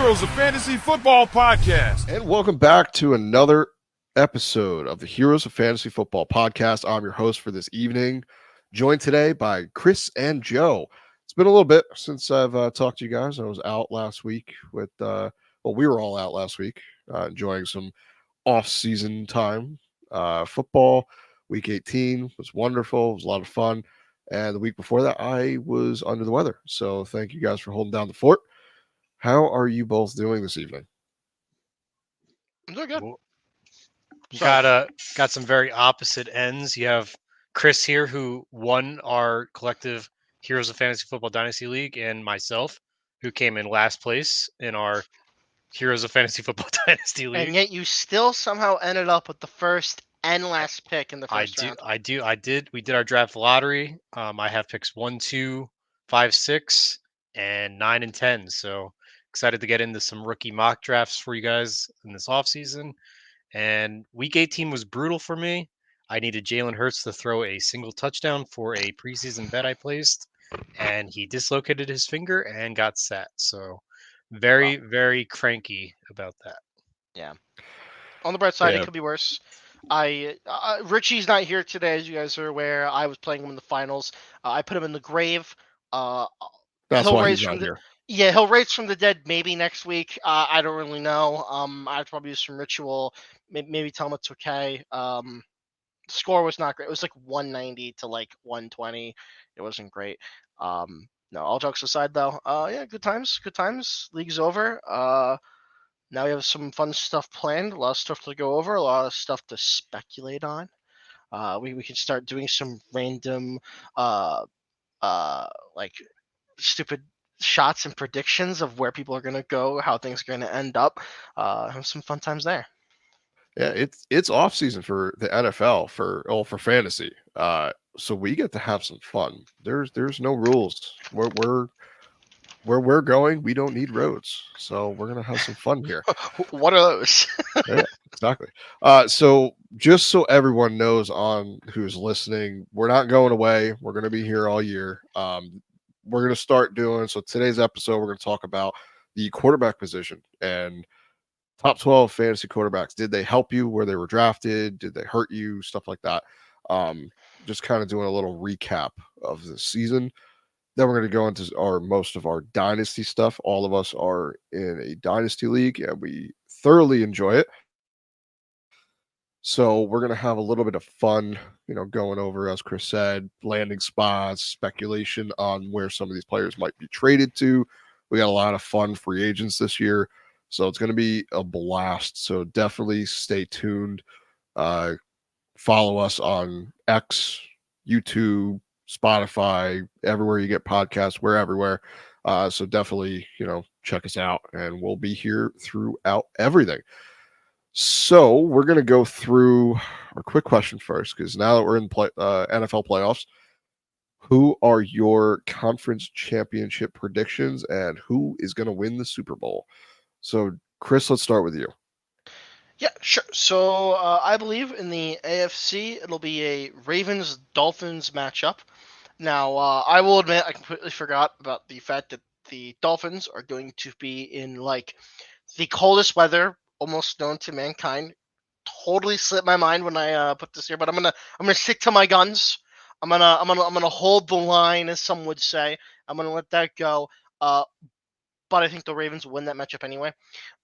Heroes of Fantasy Football Podcast. And welcome back to another episode of the Heroes of Fantasy Football Podcast. I'm your host for this evening, joined today by Chris and Joe. It's been a little bit since I've talked to you guys. I was out last week with, we were all out last week, enjoying some off-season time. Football, week 18 was wonderful. It was a lot of fun. And the week before that, I was under the weather. So thank you guys for holding down the fort. How are you both doing this evening? I'm doing good. Got some very opposite ends. You have Chris here, who won our collective Heroes of Fantasy Football Dynasty League, and myself, who came in last place in our Heroes of Fantasy Football Dynasty League. And yet you still somehow ended up with the first and last pick in the first round. I did. We did our draft lottery. I have picks 1, 2, 5, 6, and 9 and 10. So excited to get into some rookie mock drafts for you guys in this offseason. And week 18 was brutal for me. I needed Jalen Hurts to throw a single touchdown for a preseason bet I placed, and he dislocated his finger and got sat. So very cranky about that. Yeah. On the bright side, It could be worse. Richie's not here today, as you guys are aware. I was playing him in the finals. I put him in the grave. That's why he's not here. Yeah, he'll raise from the dead maybe next week. I don't really know. I have to probably do some ritual. Maybe tell him it's okay. The score was not great. It was like 190 to like 120. It wasn't great. No, all jokes aside though. Yeah, good times. Good times. League's over. Now we have some fun stuff planned. A lot of stuff to go over. A lot of stuff to speculate on. We can start doing some random like stupid shots and predictions of where people are going to go, how things are going to end up. Have some fun times there. Yeah, it's off season for the NFL for fantasy. So we get to have some fun. There's no rules. Where we're going, we don't need roads. So we're gonna have some fun here. What are those? Yeah, exactly. So just so everyone knows on who's listening, we're not going away. We're gonna be here all year. We're going to start doing, so today's episode, we're going to talk about the quarterback position and top 12 fantasy quarterbacks. Did they help you where they were drafted? Did they hurt you? Stuff like that. Just kind of doing a little recap of the season. Then we're going to go into most of our dynasty stuff. All of us are in a dynasty league and we thoroughly enjoy it. So we're going to have a little bit of fun, going over, as Chris said, landing spots, speculation on where some of these players might be traded to. We got a lot of fun free agents this year. So it's going to be a blast. So definitely stay tuned. Follow us on X, YouTube, Spotify, everywhere you get podcasts. We're everywhere. So definitely, check us out and we'll be here throughout everything. So we're going to go through a quick question first, because now that we're in NFL playoffs, who are your conference championship predictions and who is going to win the Super Bowl? So, Chris, let's start with you. Yeah, sure. So I believe in the AFC, it'll be a Ravens-Dolphins matchup. Now, I will admit I completely forgot about the fact that the Dolphins are going to be in like the coldest weather almost known to mankind. Totally slipped my mind when I put this here, but I'm gonna stick to my guns. I'm gonna hold the line, as some would say. I'm gonna let that go. But I think the Ravens will win that matchup anyway.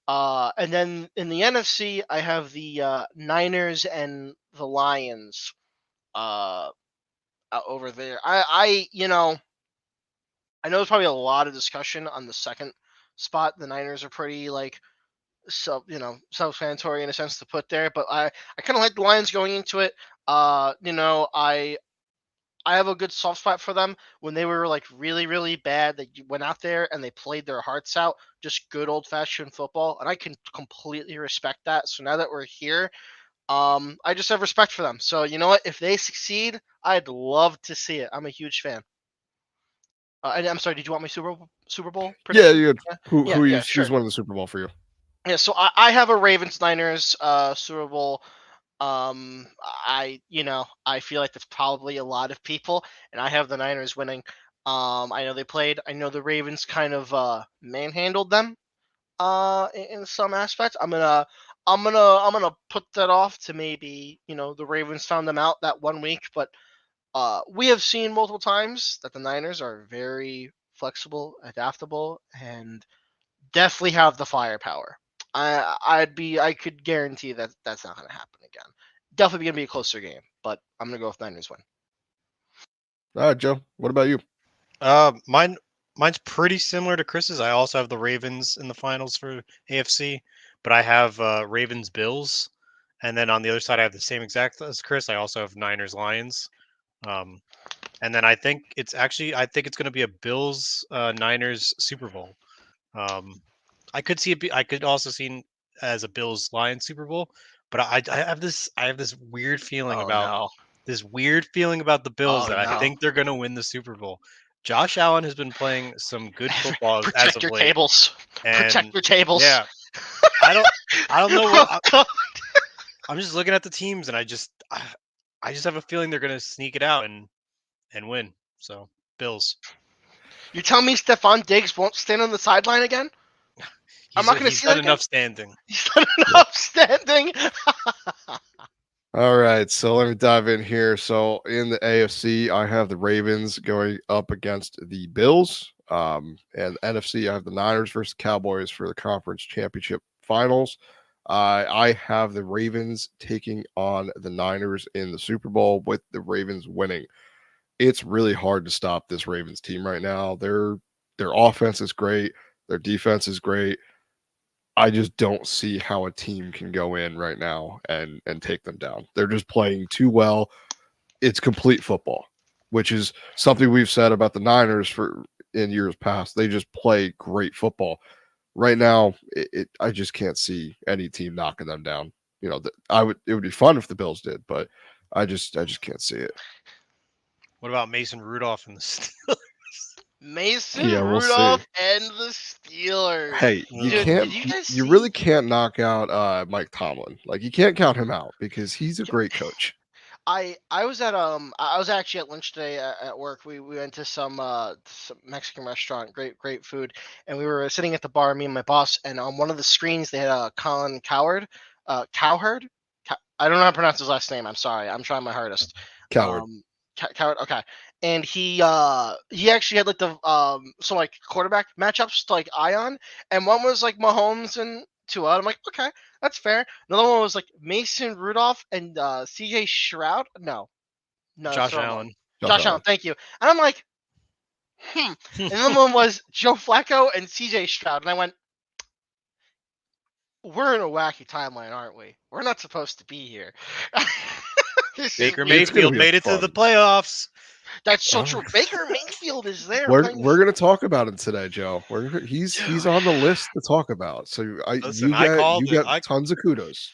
And then in the NFC, I have the Niners and the Lions over there. I know there's probably a lot of discussion on the second spot. The Niners are pretty self-explanatory in a sense to put there, but I kind of like the Lions going into it. I have a good soft spot for them. When they were like really, really bad, they went out there and they played their hearts out, just good old-fashioned football, and I can completely respect that. So now that we're here, I just have respect for them. So you know what? If they succeed, I'd love to see it. I'm a huge fan. And I'm sorry, did you want my Super Bowl prediction? Yeah, who's winning the Super Bowl for you? Yeah, so I have a Ravens-Niners Super Bowl. I feel like that's probably a lot of people, and I have the Niners winning. I know the Ravens kind of manhandled them In some aspects. I'm gonna put that off to maybe the Ravens found them out that 1 week, but we have seen multiple times that the Niners are very flexible, adaptable, and definitely have the firepower. I could guarantee that that's not gonna happen again. Definitely gonna be a closer game, but I'm gonna go with Niners win. All right, Joe. What about you? Mine's pretty similar to Chris's. I also have the Ravens in the finals for AFC, but I have Ravens Bills, and then on the other side I have the same exact as Chris. I also have Niners Lions, and then I think it's going to be a Bills Niners Super Bowl. I could see I could also see as a Bills Lions Super Bowl, but I have this weird feeling Oh about no! the Bills Oh that I no! think they're going to win the Super Bowl. Josh Allen has been playing some good football as Protect of your late, tables. Protect and your tables. yeah, I don't I don't know Oh, what God. I'm just looking at the teams, and I just have a feeling they're going to sneak it out and win. So Bills. You tell me Stephon Diggs won't stand on the sideline again? I'm not going to He's see that done again. enough standing. He's done Yeah. enough standing. All right, so let me dive in here. So in the AFC, I have the Ravens going up against the Bills. And NFC, I have the Niners versus Cowboys for the conference championship finals. I have the Ravens taking on the Niners in the Super Bowl with the Ravens winning. It's really hard to stop this Ravens team right now. Their offense is great, their defense is great. I just don't see how a team can go in right now and take them down. They're just playing too well. It's complete football, which is something we've said about the Niners for in years past. They just play great football. Right now, I just can't see any team knocking them down. It would be fun if the Bills did, but I just can't see it. What about Mason Rudolph and the Steelers? Mason Yeah, we'll see. Rudolph and the Steelers. Hey, you Dude, can't did you guys you see? really can't knock out Mike Tomlin. Like you can't count him out because he's a great coach. I was I was actually at lunch today at work. We went to some Mexican restaurant, great food, and we were sitting at the bar, me and my boss, and on one of the screens they had Colin Cowherd. I don't know how to pronounce his last name. I'm sorry. I'm trying my hardest. Coward. Coward. Okay, and he actually had like the some like quarterback matchups to like eye on, and one was like Mahomes and Tua. I'm like, okay, that's fair. Another one was like Mason Rudolph and CJ Stroud. No, that's Josh the wrong one. Allen. Josh Allen. Thank you. And I'm like, And another one was Joe Flacco and CJ Stroud. And I went, we're in a wacky timeline, aren't we? We're not supposed to be here. Baker It's gonna Mayfield be made it to the fun. playoffs. That's so Oh. true. Baker Mayfield is there. We're gonna talk about him today, Joe. He's on the list to talk about. So Listen, I called you it. got tons of kudos.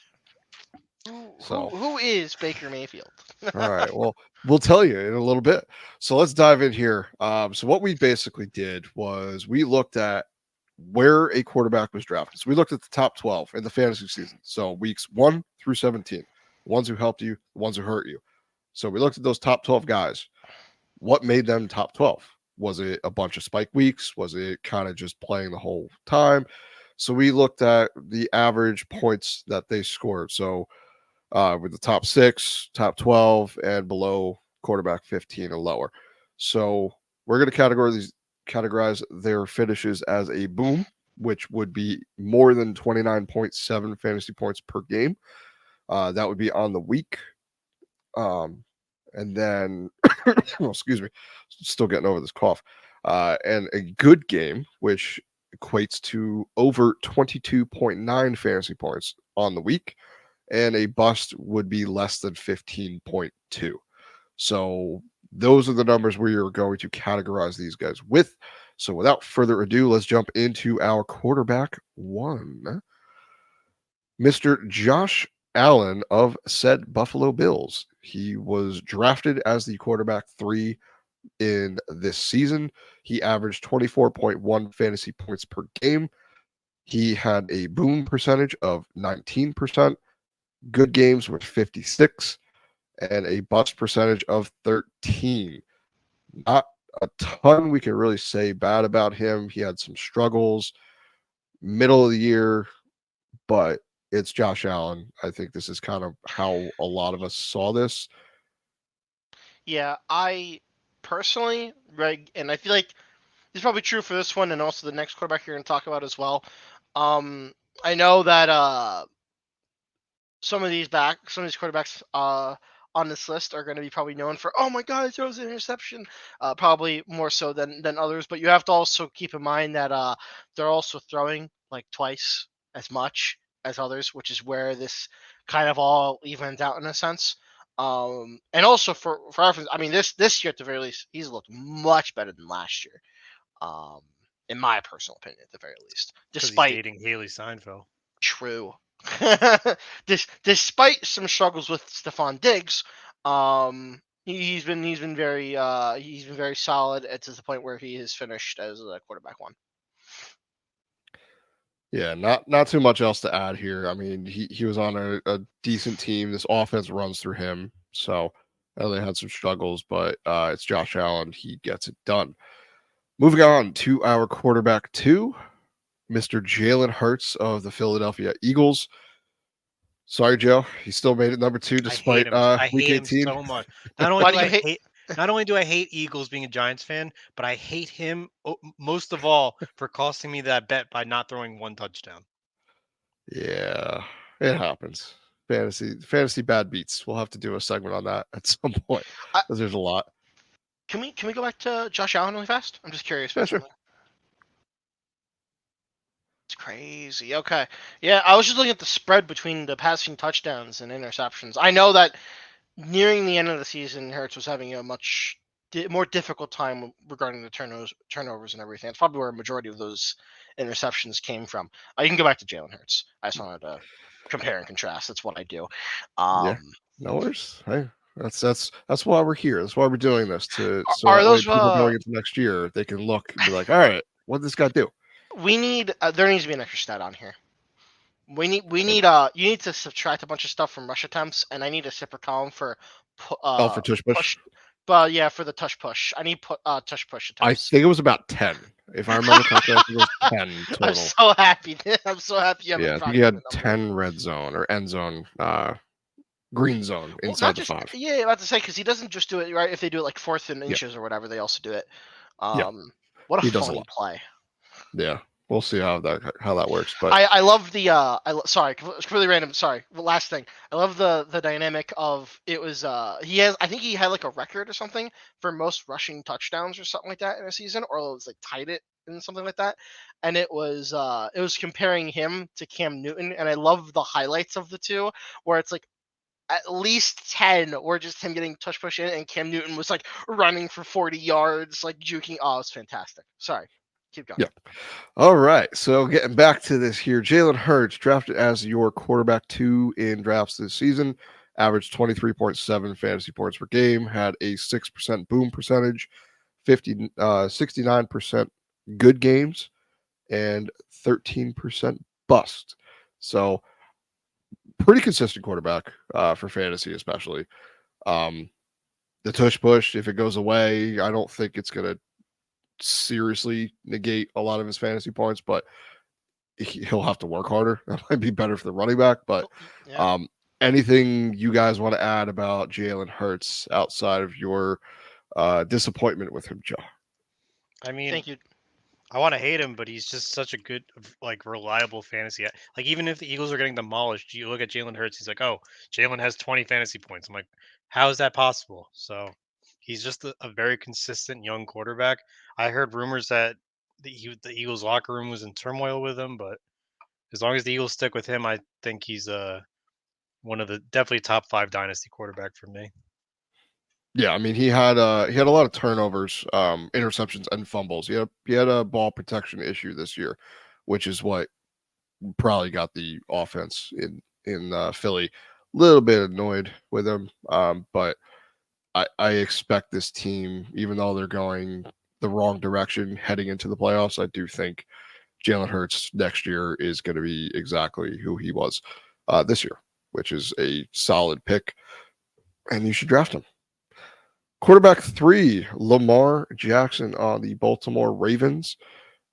So Who is Baker Mayfield? all right, well we'll tell you in a little bit. So let's dive in here. So what we basically did was we looked at where a quarterback was drafted. So we looked at the top 12 in the fantasy season. So weeks 1 through 17, the ones who helped you, the ones who hurt you. So we looked at those top 12 guys. What made them top 12? Was it a bunch of spike weeks? Was it kind of just playing the whole time? So we looked at the average points that they scored. So with the top 6, top 12, and below quarterback 15 and lower. So we're going to categorize their finishes as a boom, which would be more than 29.7 fantasy points per game. That would be on the week. And then, oh, excuse me, still getting over this cough. And a good game, which equates to over 22.9 fantasy points on the week. And a bust would be less than 15.2. So those are the numbers we are going to categorize these guys with. So without further ado, let's jump into our quarterback one, Mr. Josh Allen of said Buffalo Bills. He was drafted as the quarterback 3 in this season. He averaged 24.1 fantasy points per game. He had a boom percentage of 19%, good games with 56, and a bust percentage of 13. Not a ton we can really say bad about him. He had some struggles. middle of the year, but it's Josh Allen. I think this is kind of how a lot of us saw this. Yeah, I personally, Greg, and I feel like it's probably true for this one and also the next quarterback you're going to talk about as well. I know that some of these quarterbacks on this list are going to be probably known for, oh my god, he throws an interception, probably more so than others. But you have to also keep in mind that they're also throwing like twice as much as others, which is where this kind of all evens out in a sense. And also for reference, I mean this year at the very least, he's looked much better than last year. Um, in my personal opinion, at the very least, Because he's despite dating Haley Seinfeld. true. Despite some struggles with Stephon Diggs, he's been very solid. To the point where he has finished as a quarterback one. Yeah, not too much else to add here. I mean, he was on a decent team. This offense runs through him. So I know they had some struggles, but it's Josh Allen. He gets it done. Moving on to our quarterback 2, Mr. Jalen Hurts of the Philadelphia Eagles. Sorry, Joe. He still made it number 2 despite I week hate him 18. so much. Not only Why do do you I hate? hate not only do I hate Eagles being a Giants fan, but I hate him most of all for costing me that bet by not throwing 1 touchdown. Yeah, it happens. Fantasy bad beats. We'll have to do a segment on that at some point I, because there's a lot. can we go back to Josh Allen really fast? I'm just curious Yeah, about sure. something. It's crazy. Okay. Yeah, I was just looking at the spread between the passing touchdowns and interceptions. I know that nearing the end of the season, Hertz was having a much more difficult time regarding the turnovers and everything. It's probably where a majority of those interceptions came from. You can go back to Jalen Hurts. I just wanted to compare and contrast. That's what I do. Yeah, no worries. Hey, that's why we're here. That's why we're doing this so Are that way those people going into next year they can look and be like, all right, what did this guy do? we need there needs to be an extra stat on here. We need you need to subtract a bunch of stuff from rush attempts, and I need a separate column for For tush push. push. But yeah, for the touch push, I need touch push I attempts. think it was about 10. If I remember correctly, I think it was 10 total. I'm so happy. I'm so happy you have Yeah, I think he had 10 red zone or end zone, green zone inside the 5. Yeah, about to say because he doesn't just do it right. If they do it like 4th and inches or whatever, they also do it. Yeah, What a he does a funny lot. play. Yeah, we'll see how that works. But I love the sorry, completely random. Sorry, last thing. I love the dynamic of it was I think he had like a record or something for most rushing touchdowns or something like that in a season, or it was like tied it in something like that. And it was comparing him to Cam Newton, and I love the highlights of the two where it's like at least 10 were just him getting touch push in, and Cam Newton was like running for 40 yards, like juking. Oh, it's fantastic. Sorry. Keep going. yeah. All right. So getting back to this here, Jalen Hurts drafted as your quarterback 2 in drafts this season, averaged 23.7 fantasy points per game, had a 6% boom percentage, 69% good games, and 13% bust. So pretty consistent quarterback for fantasy, especially. The tush push, if it goes away, I don't think it's going to seriously negate a lot of his fantasy points, but he'll have to work harder. That might be better for the running back. But Yeah. anything you guys want to add about Jalen Hurts outside of your disappointment with him, Joe? I mean, Thank you. I want to hate him, but he's just such a good, like, reliable fantasy. Like, even if the Eagles are getting demolished, you look at Jalen Hurts, he's like, oh, Jalen has 20 fantasy points. I'm like, how is that possible? So he's just a very consistent young quarterback. I heard rumors that the Eagles locker room was in turmoil with him, but as long as the Eagles stick with him, I think he's one of the definitely top 5 dynasty quarterback for me. Yeah, I mean he had a lot of turnovers, interceptions, and fumbles. He had a ball protection issue this year, which is what probably got the offense in Philly a little bit annoyed with him. But I expect this team, even though they're going the wrong direction heading into the playoffs, I do think Jalen Hurts next year is going to be exactly who he was this year, which is a solid pick, and you should draft him. Quarterback 3, Lamar Jackson on the Baltimore Ravens,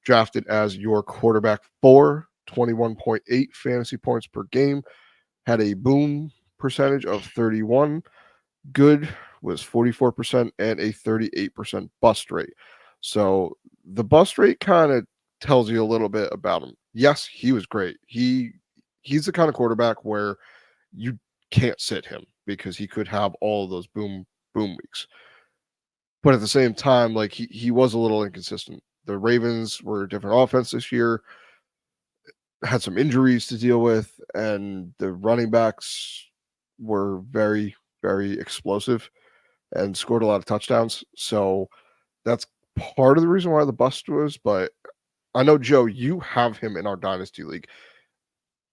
drafted as your quarterback 4, 21.8 fantasy points per game, had a boom percentage of 31, good was 44%, and a 38% bust rate. So the bust rate kind of tells you a little bit about him. Yes, he was great. He's the kind of quarterback where you can't sit him because he could have all of those boom weeks. But at the same time, like he was a little inconsistent. The Ravens were a different offense this year, had some injuries to deal with, and the running backs were very, very explosive and scored a lot of touchdowns. So that's part of the reason why the bust was. But I know, Joe, you have him in our Dynasty League.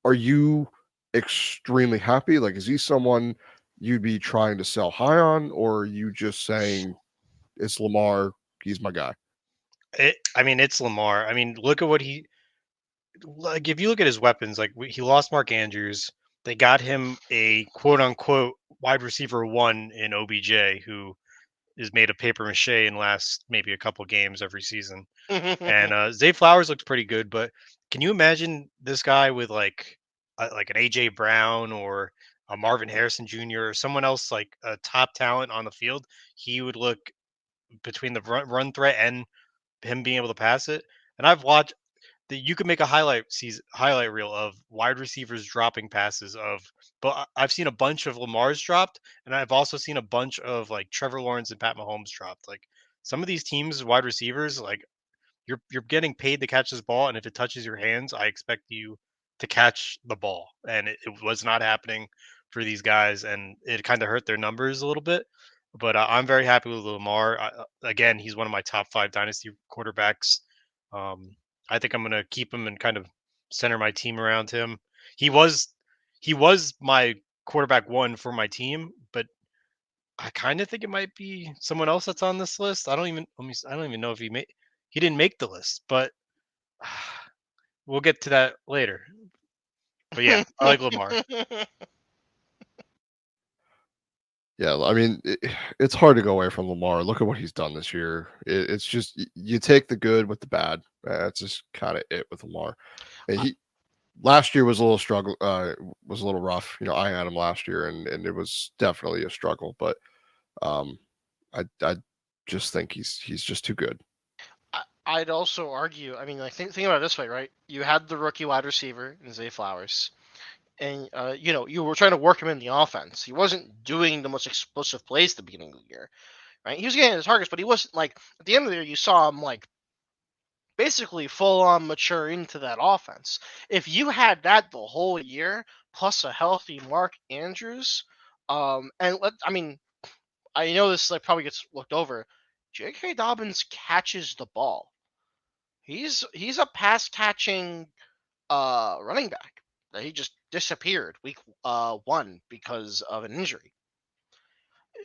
Are you extremely happy? Like, is he someone you'd be trying to sell high on, or are you just saying it's Lamar, he's my guy? I mean, it's Lamar. I mean, look at what he like. If you look at his weapons, like he lost Mark Andrews. They got him a quote unquote wide receiver one in OBJ, who is made of paper mache and lasts maybe a couple games every season. And Zay Flowers looks pretty good, but can you imagine this guy with like an AJ Brown or a Marvin Harrison Jr. or someone else like a top talent on the field? He would look between the run threat and him being able to pass it. And I've watched that you could make a highlight reel of wide receivers dropping passes but I've seen a bunch of Lamar's dropped, and I've also seen a bunch of like Trevor Lawrence and Pat Mahomes dropped. Like some of these teams, wide receivers, like you're getting paid to catch this ball, and if it touches your hands, I expect you to catch the ball. And it was not happening for these guys, and it kind of hurt their numbers a little bit. But I'm very happy with Lamar. Again, he's one of my top 5 dynasty quarterbacks. Um, I think I'm going to keep him and kind of center my team around him. He was my quarterback 1 for my team, but I kind of think it might be someone else that's on this list. I don't even know if he didn't make the list, but we'll get to that later. But yeah, I like Lamar. Yeah, I mean, it's hard to go away from Lamar. Look at what he's done this year. It's just you take the good with the bad. That's just kind of it with Lamar. And he last year was a little struggle. Was a little rough. You know, I had him last year, and it was definitely a struggle. But I just think he's just too good. I'd also argue. I mean, like think about it this way, right? You had the rookie wide receiver in Zay Flowers, and you were trying to work him in the offense. He wasn't doing the most explosive plays at the beginning of the year, right? He was getting his targets, but he wasn't like at the end of the year. You saw him like basically full on mature into that offense. If you had that the whole year, plus a healthy Mark Andrews, I mean, I know this like probably gets looked over. J.K. Dobbins catches the ball. He's a pass catching running back. He just disappeared week 1 because of an injury.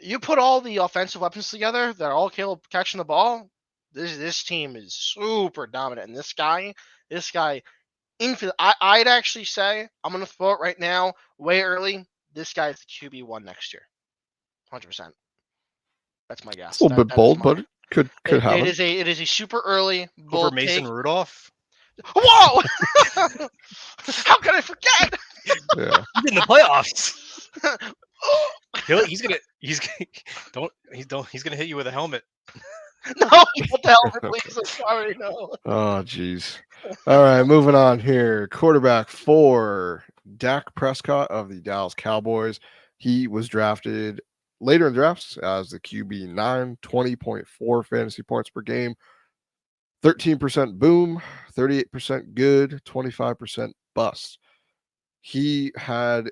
You put all the offensive weapons together that are all capable of catching the ball. This team is super dominant, and this guy, infinite. I'd actually say I'm gonna throw it right now, way early. This guy's the QB1 next year, 100%. That's my guess. It's a little bit That is bold, but it could happen. it is a super early Over bold Mason take. Rudolph. Whoa! How can I forget? Yeah. He's in the playoffs. He's gonna hit you with a helmet. No, what the hell, please? I'm sorry, no. Oh, geez. All right, moving on here. Quarterback 4, Dak Prescott of the Dallas Cowboys. He was drafted later in drafts as the QB 9, 20.4 fantasy points per game, 13% boom, 38% good, 25% bust. He had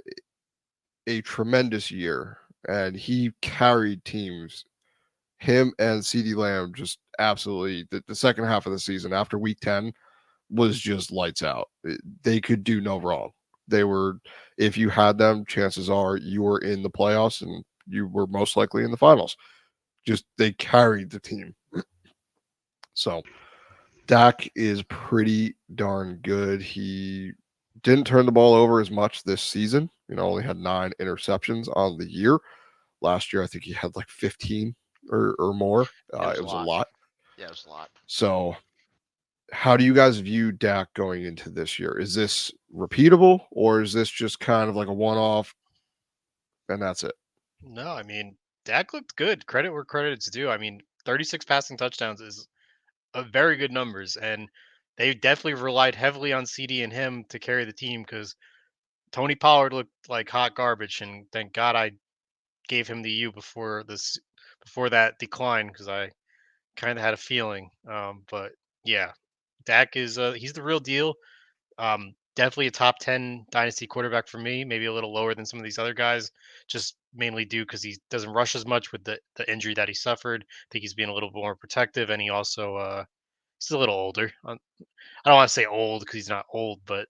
a tremendous year and he carried teams. Him and CeeDee Lamb just absolutely the second half of the season after week 10 was just lights out. They could do no wrong. They were, if you had them, chances are you were in the playoffs and you were most likely in the finals. Just they carried the team. So Dak is pretty darn good. He didn't turn the ball over as much this season. Only had 9 interceptions on the year. Last year, I think he had like 15 or more. It was a lot. Yeah, it was a lot. So how do you guys view Dak going into this year? Is this repeatable, or is this just kind of like a one-off and that's it? No, I mean, Dak looked good. Credit where credit is due. I mean, 36 passing touchdowns is a very good numbers, and they definitely relied heavily on CD and him to carry the team because Tony Pollard looked like hot garbage, and thank God I gave him the U before that decline because I kind of had a feeling. But yeah, Dak is he's the real deal. Definitely a top 10 dynasty quarterback for me. Maybe a little lower than some of these other guys, just mainly due because he doesn't rush as much with the injury that he suffered. I think he's being a little more protective, and he also he's a little older. I don't want to say old because he's not old, but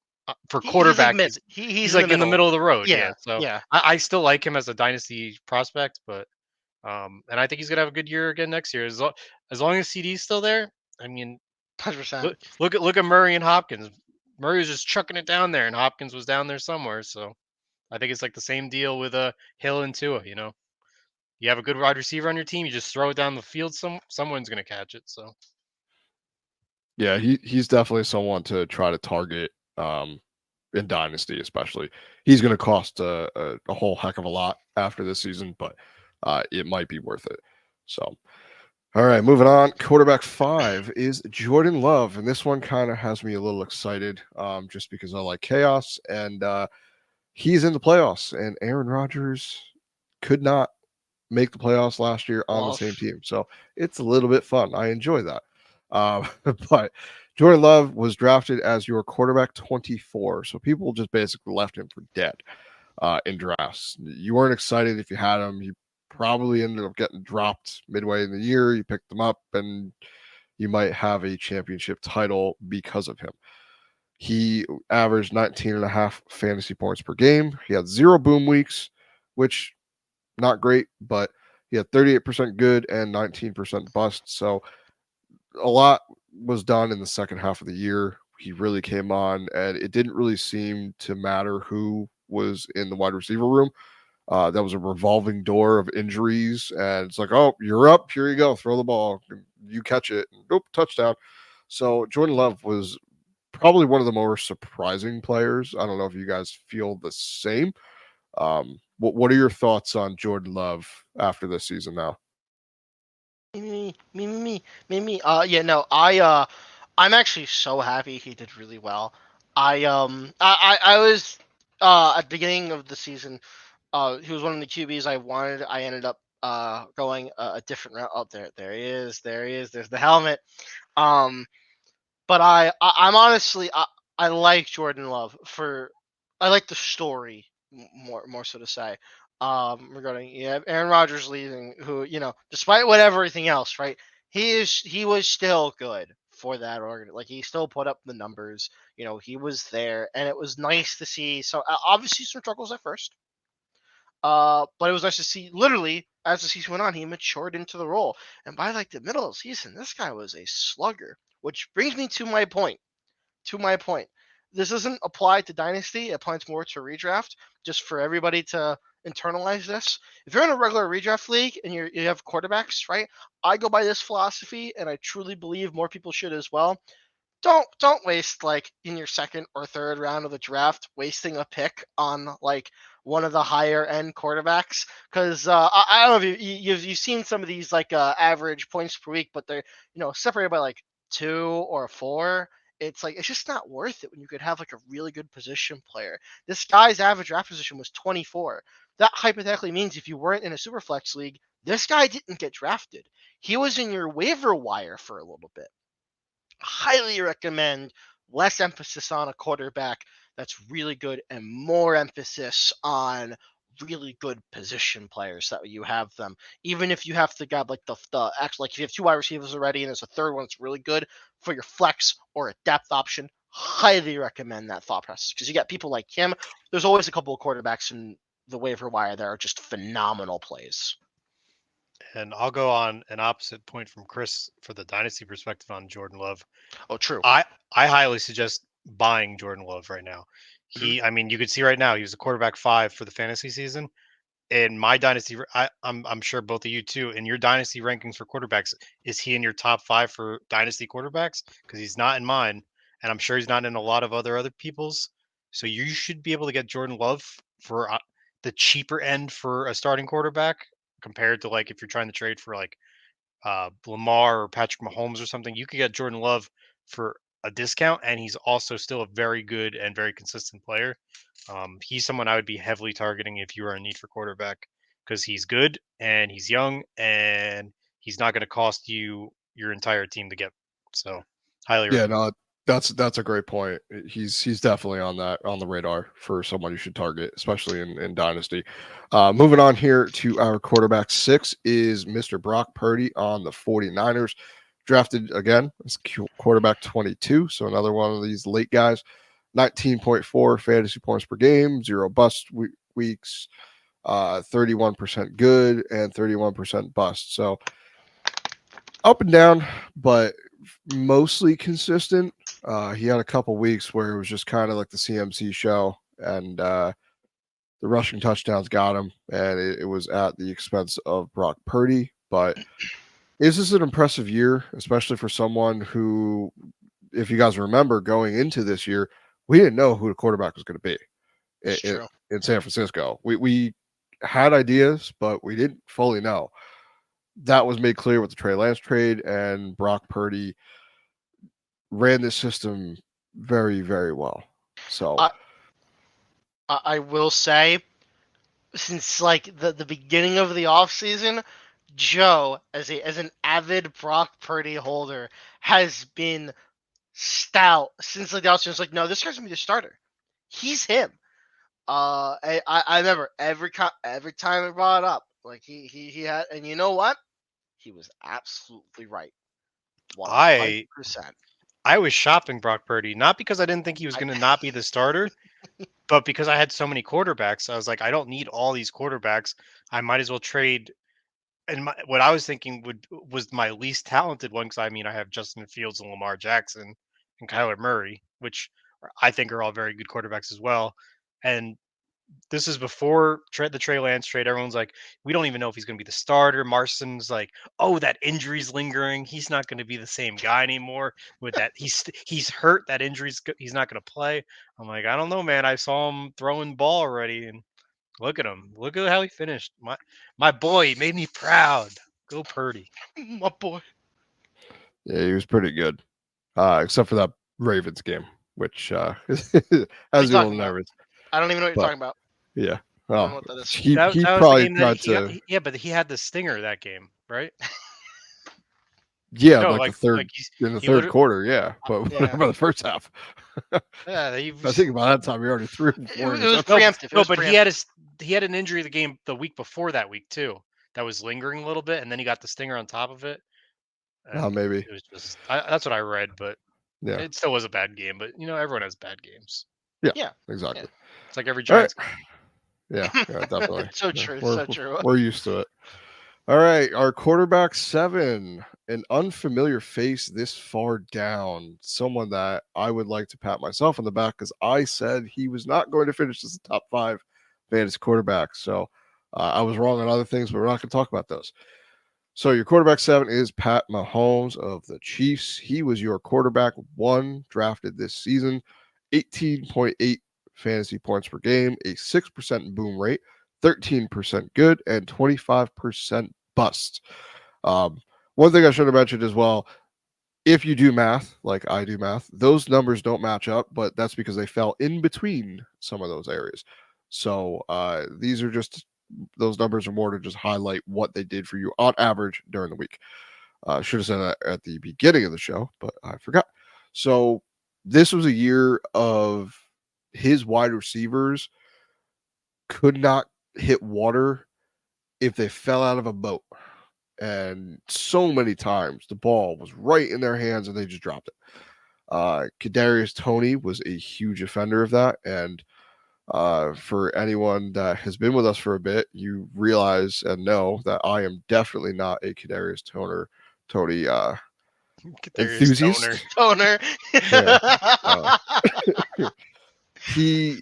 for He's like quarterback, mid. He's he's in the like in the middle. middle of the road. Yeah, Yeah, so yeah, I still like him as a dynasty prospect, but and I think he's gonna have a good year again next year as long as CD's still there. I mean, 100%. look at Murray and Hopkins. Murray was just chucking it down there, and Hopkins was down there somewhere. So I think it's like the same deal with Hill and Tua. You have a good wide receiver on your team, you just throw it down the field. Someone's gonna catch it. So Yeah, he's definitely someone to try to target in dynasty, especially. He's going to cost a whole heck of a lot after this season, but it might be worth it. So, all right, moving on. Quarterback 5 is Jordan Love, and this one kind of has me a little excited, just because I like chaos, and he's in the playoffs, and Aaron Rodgers could not make the playoffs last year on the same Love. team. So it's a little bit fun. I enjoy that. But Jordan Love was drafted as your quarterback 24. So people just basically left him for dead in drafts. You weren't excited if you had him. You probably ended up getting dropped midway in the year. You picked them up, and you might have a championship title because of him. He averaged 19 and a half fantasy points per game. He had 0 boom weeks, which not great, but he had 38% good and 19% bust. So a lot was done in the second half of the year. He really came on, and it didn't really seem to matter who was in the wide receiver room. That was a revolving door of injuries, and it's like, oh, you're up. Here you go. Throw the ball. You catch it. Nope, touchdown. So Jordan Love was probably one of the more surprising players. I don't know if you guys feel the same. What are your thoughts on Jordan Love after this season now? Me. Yeah, no, I'm actually so happy he did really well. I was at the beginning of the season. He was one of the QBs I wanted. I ended up going a different route. Oh, there he is. There he is. There's the helmet. Um, but I'm honestly I like Jordan Love for I like the story more so to say regarding Aaron Rodgers leaving, who despite whatever everything else, right, he was still good for that organ, like he still put up the numbers, he was there, and it was nice to see. So obviously some struggles at first, but it was nice to see literally as the season went on he matured into the role, and by like the middle of the season this guy was a slugger, which brings me to my point. This doesn't apply to Dynasty. It applies more to redraft, just for everybody to internalize this. If you're in a regular redraft league and you have quarterbacks, right? I go by this philosophy, and I truly believe more people should as well. Don't waste like in your second or third round of the draft wasting a pick on like one of the higher end quarterbacks, because I don't know if you've seen some of these like average points per week, but they're separated by like 2 or 4. It's like it's just not worth it when you could have like a really good position player. This guy's average draft position was 24. That hypothetically means if you weren't in a super flex league, this guy didn't get drafted. He was in your waiver wire for a little bit. Highly recommend less emphasis on a quarterback that's really good and more emphasis on really good position players that you have them. Even if you have to grab like the actually, like if you have 2 wide receivers already and there's a third one that's really good for your flex or a depth option, highly recommend that thought process, because you got people like him. There's always a couple of quarterbacks in the waiver wire that are just phenomenal plays. And I'll go on an opposite point from Chris for the dynasty perspective on Jordan Love. Oh, true. I highly suggest buying Jordan Love right now. Mhm. I mean, you could see right now he was a quarterback 5 for the fantasy season. in my dynasty, I'm sure both of you too. In your dynasty rankings for quarterbacks, is he in your top 5 for dynasty quarterbacks? Because he's not in mine, and I'm sure he's not in a lot of other people's. So you should be able to get Jordan Love for the cheaper end for a starting quarterback compared to like if you're trying to trade for like Lamar or Patrick Mahomes or something. You could get Jordan Love for a discount, and he's also still a very good and very consistent player. He's someone I would be heavily targeting if you are in need for quarterback because he's good and he's young and he's not going to cost you your entire team to get. So highly Yeah, recommend. no, that's a great point. He's definitely on the radar for someone you should target, especially in Dynasty. Moving on here to our quarterback 6 is Mr. Brock Purdy on the 49ers. Drafted again as quarterback 22, so another one of these late guys. 19.4 fantasy points per game, 0 bust weeks, 31% good, and 31% bust. So up and down, but mostly consistent. He had a couple weeks where it was just kind of like the CMC show, and the rushing touchdowns got him, and it was at the expense of Brock Purdy. But this is an impressive year, especially for someone who, if you guys remember, going into this year, we didn't know who the quarterback was going to be It's true. in San Francisco. We had ideas, but we didn't fully know. That was made clear with the Trey Lance trade, and Brock Purdy ran this system very, very well. So I will say, since like the beginning of the offseason, Joe, as an avid Brock Purdy holder, has been stout since like the offseason. It's like, no, this guy's gonna be the starter. He's him. I remember every time I brought it up, like he had, and you know what? He was absolutely right. I 100%. I was shopping Brock Purdy not because I didn't think he was going to not be the starter, but because I had so many quarterbacks. I was like, I don't need all these quarterbacks. I might as well trade. And what I was thinking was my least talented one because I mean I have Justin Fields and Lamar Jackson and Kyler Murray, which I think are all very good quarterbacks as well. And this is before the Trey Lance trade. Everyone's like, we don't even know if he's going to be the starter. Marston's like, oh, that injury's lingering. He's not going to be the same guy anymore. With that, he's hurt. That he's not going to play. I'm like, I don't know, man. I saw him throwing ball already, and look at him. Look at how he finished. My boy made me proud. Go Purdy. My boy. yeah, he was pretty good, except for that Ravens game, which has What are me you a little talking about? nervous. I don't even know what you're But talking about. yeah, I don't know oh, what that is. he That was the probably game that tried to. yeah, but he had the stinger that game, right? Yeah, No, like the third in the he third literally quarter. Yeah, but what Yeah. about the first half? yeah he I think by that time he already threw It, 4 it was interceptions. preemptive. It No, was but preemptive. he had an injury the week before that week too. That was lingering a little bit, and then he got the stinger on top of it, and Maybe. it was just that's what I read. But Yeah, it still was a bad game. But everyone has bad games. yeah, Yeah. exactly. It's like every All right. Giants game. Yeah, definitely. So Yeah, true. we're So true. we're used to it. All right, our quarterback 7, an unfamiliar face this far down. Someone that I would like to pat myself on the back because I said he was not going to finish as a top 5 fantasy quarterback. So I was wrong on other things, but we're not going to talk about those. So your quarterback 7 is Pat Mahomes of the Chiefs. He was your quarterback 1 drafted this season, 18.8 fantasy points per game, a 6% boom rate, 13% good, and 25% bust. One thing I should have mentioned as well, if you do math, like I do math, those numbers don't match up, but that's because they fell in between some of those areas. So these are just, those numbers are more to just highlight what they did for you on average during the week. Should have said that at the beginning of the show, but I forgot. So this was a year of his wide receivers could not hit water if they fell out of a boat. And so many times the ball was right in their hands and they just dropped it. Kadarius Toney was a huge offender of that. And for anyone that has been with us for a bit, you realize and know that I am definitely not a Kadarius Toney There's enthusiast. Stoner. Toner. Yeah. Good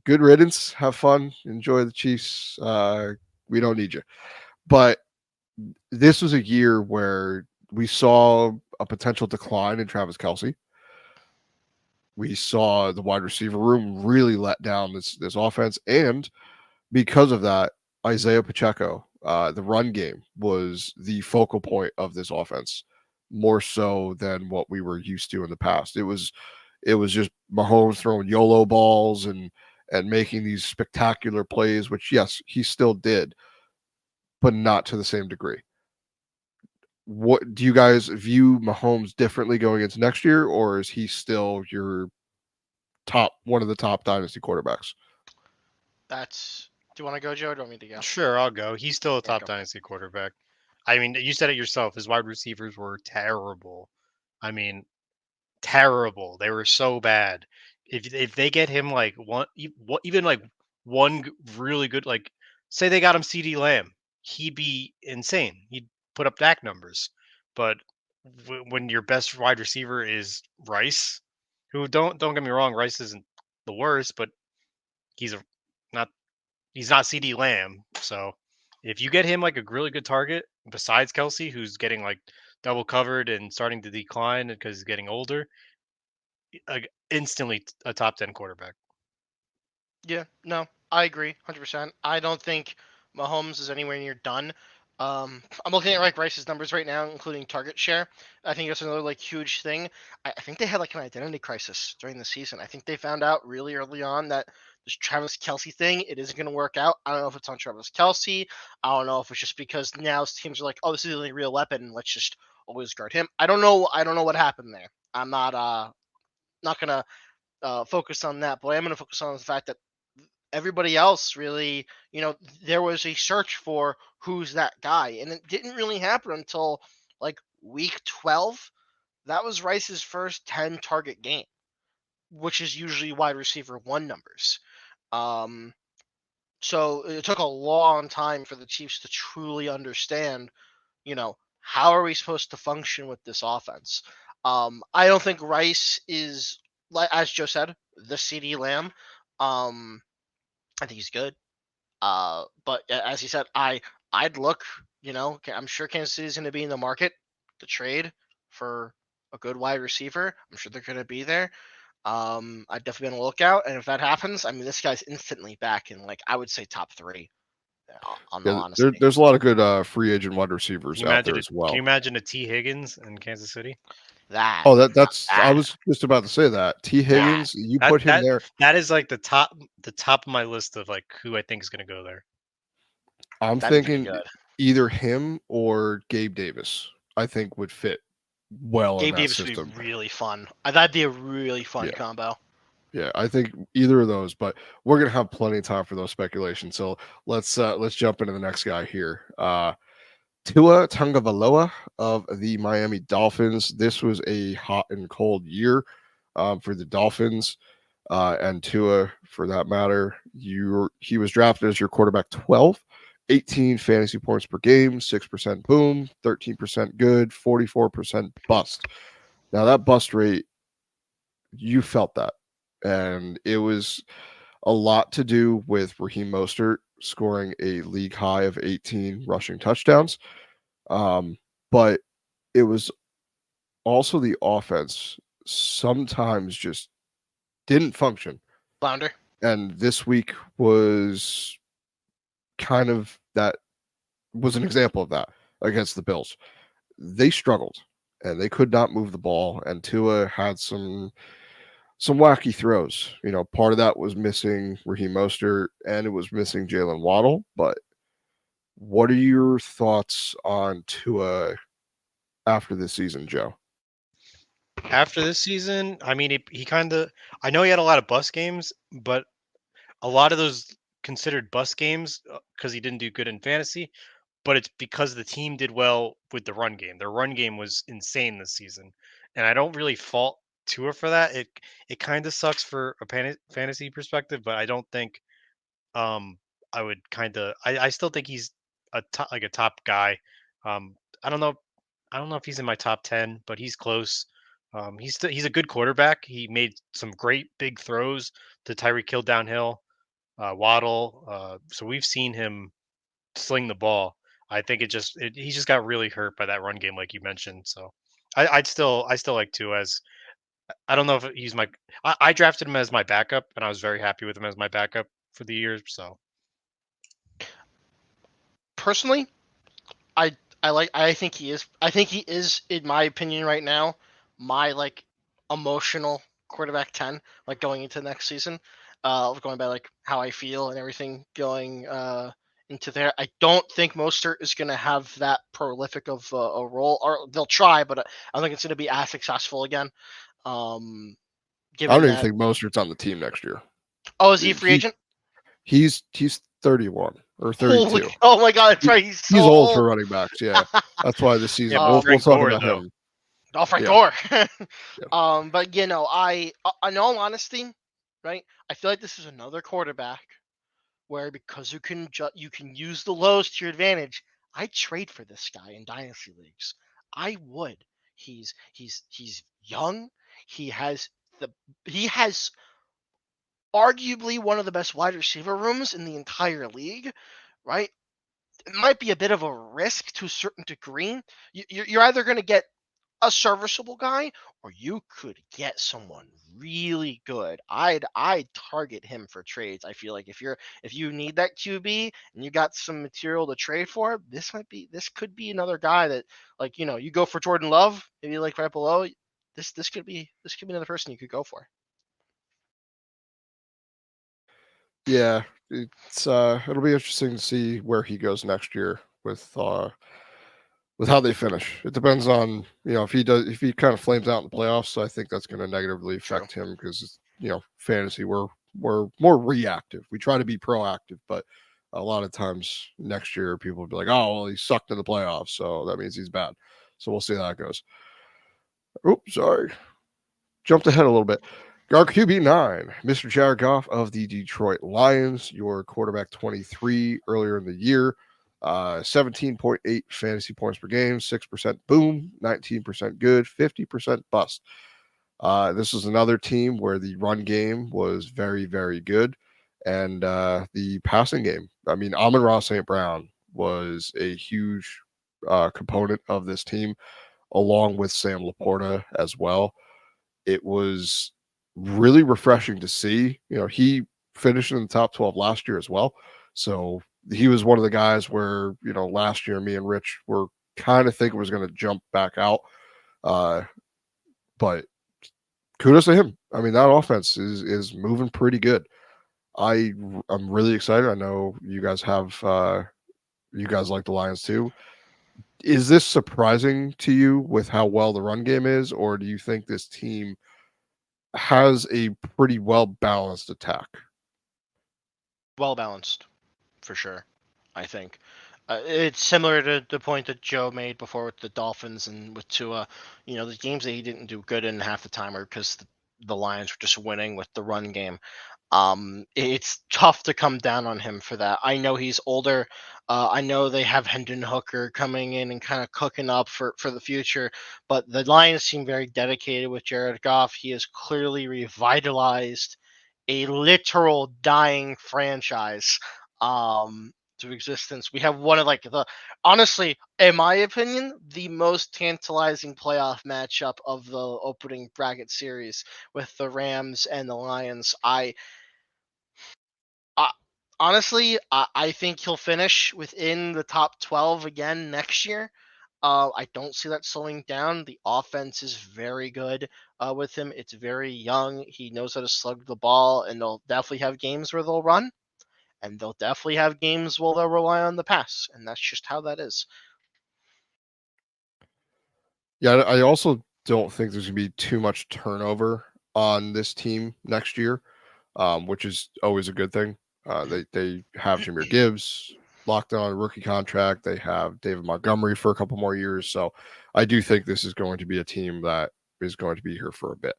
riddance. Have fun. Enjoy the Chiefs. We don't need you. But this was a year where we saw a potential decline in Travis Kelce. We saw the wide receiver room really let down this offense, and because of that, Isaiah Pacheco, the run game was the focal point of this offense, more so than what we were used to in the past. It was just Mahomes throwing YOLO balls and making these spectacular plays, which yes, he still did, but not to the same degree. What do you guys view Mahomes differently going into next year, or is he still your one of the top dynasty quarterbacks? That's. Do you want to go, Joe? Or do you want me to go? Sure, I'll go. He's still a Yeah, top go. dynasty quarterback. I mean, you said it yourself. His wide receivers were terrible. I mean, terrible. They were so bad. If they get him like even like one really good, like say they got him CD Lamb, he'd be insane. He'd put up Dak numbers. But when your best wide receiver is Rice, who don't get me wrong, Rice isn't the worst, but he's a not he's not CD Lamb. So if you get him like a really good target besides Kelsey, who's getting like double covered and starting to decline because he's getting older, instantly a top 10 quarterback. Yeah, no, I agree, 100%. I don't think Mahomes is anywhere near done. I'm looking at Rice's numbers right now, including target share. I think that's another like huge thing. I think they had like an identity crisis during the season. I think they found out really early on that this Travis Kelsey thing, it isn't going to work out. I don't know if it's on Travis Kelsey. I don't know if it's just because now teams are like, oh, this is the only real weapon. Let's just always guard him. I don't know. I don't know what happened there. I'm not gonna focus on that, but I am gonna focus on the fact that everybody else really, there was a search for who's that guy, and it didn't really happen until like week 12. That was Rice's first 10 target game, which is usually wide receiver one numbers. Um, so it took a long time for the Chiefs to truly understand, how are we supposed to function with this offense? I don't think Rice is, like as Joe said, the CD Lamb. Um, I think he's good. But as he said, I'd look. I'm sure Kansas City is going to be in the market to trade for a good wide receiver. I'm sure they're going to be there. I'd definitely be on the lookout, and if that happens, I mean, this guy's instantly back in like I would say top three. On all Yeah, honesty, there's a lot of good free agent wide Can receivers you out there imagine as Can well. you imagine a T Higgins in Kansas City? that Oh, that's I that was just about to say that. T. that Higgins, you That put him that there. that is like the top of my list of like who I think is going to go there. I'm that'd be pretty thinking good. either him or Gabe Davis, I think would fit well in Gabe that Davis would be system. really fun. That'd be a really fun Yeah. combo. Yeah, I think either of those, but we're gonna have plenty of time for those speculations. So let's jump into the next guy here. Tua Tagovailoa of the Miami Dolphins. This was a hot and cold year for the Dolphins and Tua, for that matter. He was drafted as your quarterback 12, 18 fantasy points per game, 6% boom, 13% good, 44% bust. Now that bust rate, you felt that, and it was a lot to do with Raheem Mostert scoring a league high of 18 rushing touchdowns. But it was also the offense sometimes just didn't function. Flounder. And this week was kind of that was an example of that against the Bills. They struggled and they could not move the ball. And Tua had some wacky throws. Part of that was missing Raheem Mostert and it was missing Jalen Waddle. But what are your thoughts on Tua after this season, Joe? After this season, I mean, he kind of. I know he had a lot of bust games, but a lot of those considered bust games because he didn't do good in fantasy. But it's because the team did well with the run game. Their run game was insane this season, and I don't really fault Tua for that. It kind of sucks for a fantasy perspective, but I don't think I would kind of. I still think he's a top guy. Um, I don't know. I don't know if he's in my top 10, but he's close. He's a good quarterback. He made some great big throws to Tyreek Hill downhill, Waddle. So we've seen him sling the ball. I think he just got really hurt by that run game, like you mentioned. So I still like Tua as I don't know if he's my I drafted him as my backup, and I was very happy with him as my backup for the year. So Personally, I think he is. I think he is, in my opinion, right now, my like emotional quarterback 10, like going into next season. Going by like how I feel and everything going into there. I don't think Mostert is going to have that prolific of a role, or they'll try, but I don't think it's going to be as successful again. I Um, don't given even that. think Mostert's on the team next year. Oh, is he a free agent? He's 31 or Holy! 32. Oh my God! That's He, right. He's so he's old for old. running backs. Yeah, that's why this yeah, season but Um, we'll Frank talk Gore about though. him. Oh, Frank Yeah. Gore. Yeah. But in all honesty, right? I feel like this is another quarterback where because you can use the lows to your advantage. I trade for this guy in dynasty leagues. I would. He's young. He has the he has arguably one of the best wide receiver rooms in the entire league, right? It might be a bit of a risk to a certain degree. You're either going to get a serviceable guy, or you could get someone really good. I'd target him for trades. I feel like if you need that QB and you got some material to trade for, this could be another guy that, like, you go for Jordan Love, maybe like right below. This could be another person you could go for. Yeah, it's it'll be interesting to see where he goes next year with how they finish. It depends on if he kind of flames out in the playoffs. So I think that's going to negatively True. affect him because fantasy we're more reactive. We try to be proactive, but a lot of times next year people will be like, oh well, he sucked in the playoffs, so that means he's bad. So we'll see how that goes. Oops, sorry, jumped ahead a little bit. Our QB9, Mr. Jared Goff of the Detroit Lions, your quarterback 23 earlier in the year. 17.8 fantasy points per game, 6% boom, 19% good, 50% bust. This was another team where the run game was very, very good. And the passing game, I mean, Amon-Ra St. Brown was a huge component of this team, along with Sam Laporta as well. It was really refreshing to see. He finished in the top 12 last year as well. So he was one of the guys where, last year me and Rich were kind of thinking was going to jump back out. But kudos to him. I mean, that offense is moving pretty good. I'm really excited. I know you guys like the Lions too. Is this surprising to you with how well the run game is, or do you think this team has a pretty well balanced attack? Well balanced, for sure. I think it's similar to the point that Joe made before with the Dolphins and with Tua. The games that he didn't do good in half the time are because the Lions were just winning with the run game. It's tough to come down on him for that. I know he's older. I know they have Hendon Hooker coming in and kind of cooking up for the future, but the Lions seem very dedicated with Jared Goff. He has clearly revitalized a literal dying franchise to existence. We have one of honestly, in my opinion, the most tantalizing playoff matchup of the opening bracket series with the Rams and the Lions. I honestly, I think he'll finish within the top 12 again next year. I don't see that slowing down. The offense is very good with him. It's very young. He knows how to slug the ball, and they'll definitely have games where they'll run, and they'll definitely have games where they'll rely on the pass, and that's just how that is. Yeah, I also don't think there's going to be too much turnover on this team next year, which is always a good thing. They have Jameer Gibbs locked on a rookie contract. They have David Montgomery for a couple more years. So I do think this is going to be a team that is going to be here for a bit.